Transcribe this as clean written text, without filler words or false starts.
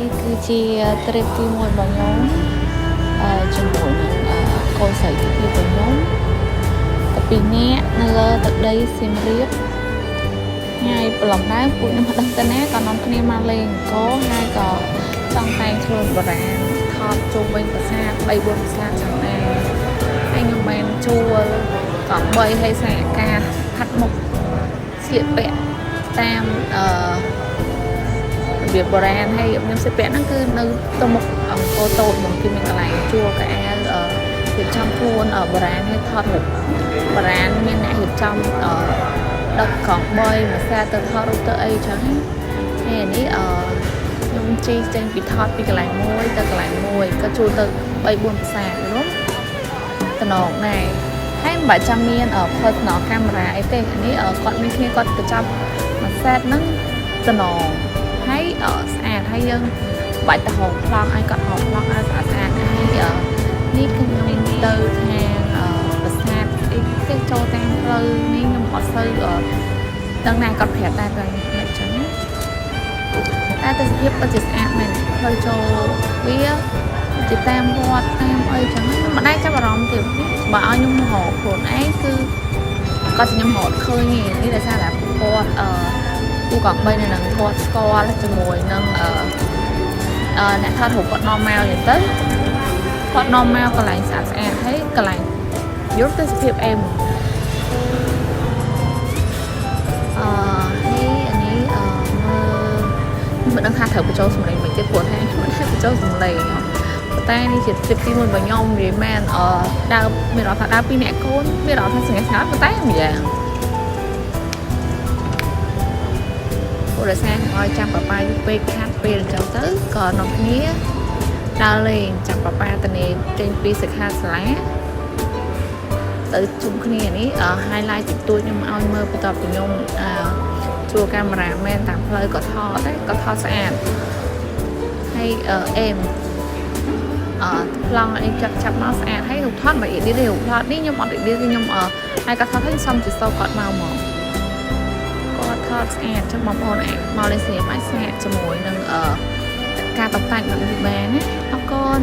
នេះគឺជាទ្រីបទី1របស់ខ្ញុំជាមួយនឹងកូនស្រីទី2របស់ខ្ញុំតែពីរនាក់នៅលើទឹកដីសៀមរាបហើយប្រឡំដើមពួកខ្ញុំអត់ដឹងទៅណាក៏នាំគ្នាមកលេងអង្គរហើយក៏ចង់តែងខ្លួនបុរាណថតជុំវិញប្រាសាទ3-4ប្រាសាទចឹងដែរហើយខ្ញុំបានជួលកង់3ហើយខ្សែអាកាសផាត់មុខស្លៀកពាក់តាមរបៀបបុរាណហើយខ្ញុំស្លៀកពាក់ហ្នឹងគឺនៅទៅមុខអង្គរតូចហ្មងគឺមានកន្លែងជួលកៅអៅរៀបចំខ្លួនបុរាណហើយថតរូបបុរាណមានអ្នករៀបចំដឹកកង់3មួយខ្សែទៅថតរូបទៅអីចឹងហើយនេះខ្ញុំជិះចេញពីថតពីកន្លែងមួយទៅកន្លែងមួយក៏ជួលទៅ3-4ភាសានោះតំណងដែរហើយមិនបាច់ចាំមាន personal camera អីទេនេះគាត់មានគ្នាគាត់ទៅចាប់មួយសេតហ្នឹងតំណងហើយស្អាតហើយយើងបាច់ទៅហោប្លង់ឲ្យគាត់ហោប្លង់ឲ្យស្អាតហើយនេះគឺខ្ញុំទៅខាងប្រាសាទអីទេចូលតាមផ្លូវនេះខ្ញុំអត់សូវដឹងណាគាត់ប្រាប់តែតែអញ្ចឹងតែទស្សនភាពពិតជាស្អាតមែនផ្លូវចូលវាជាតាមវត្តតាមអីចឹងខ្ញុំមិនដែរចាប់អារម្មណ៍ទេបើឲ្យខ្ញុំហៅខ្លួនឯងគឺគាត់ខ្ញុំរត់ឃើញនេះដោយសារតែគាត់គូកង់3នៅនឹងគាត់ស្គាល់ជាមួយនឹងអ្នកថតរូបគាត់នាំមកយ៉ាងទៅគាត់នាំមកកន្លែងស្អាតហើយកន្លែងយល់ទៅសភាពអេមហើយអានេះមើលមិនដឹងថាត្រូវបញ្ចូលសម្លេងមិនទៀតព្រោះថាខ្ញុំមិនបញ្ចូលសម្លេងតែនេះជាទ្រីបទី1របស់ខ្ញុំវាមែនដើរមានរត់ថាដើរពីអ្នកកូនមានរត់ថាស្ងាត់ស្ងាត់ប៉ុន្តែម្យ៉ាងព្រោះដោយសារឲ្យចាំប៉ាប៉ាយូរពេកខាត់ពេលអញ្ចឹងទៅក៏នាំគ្នាដើរលេងចាំប៉ាប៉ាតានេះចេញពីសិក្ខាសាលាទៅជុំគ្នានេះ highlight តិចតួចខ្ញុំឲ្យមើលបន្ទាប់ពីខ្ញុំជួលកាមេរ៉ាមែនតាមផ្លូវក៏ថតដែរក៏ថតស្អាតហើយអេមប្លង់អីចាប់មកស្អាតហើយរូបថតមកអ៊ីឌីតរូបថតនេះខ្ញុំអត់អ៊ីឌីតទេខ្ញុំហើយក៏ថតឲ្យសំជាសោគាត់មកគាត់ថតស្អាតចឹងបងប្អូនមកលេងសៀមអាចស្អាតជាមួយនឹងការតុបតែងរបស់វាបានណាអរគុណ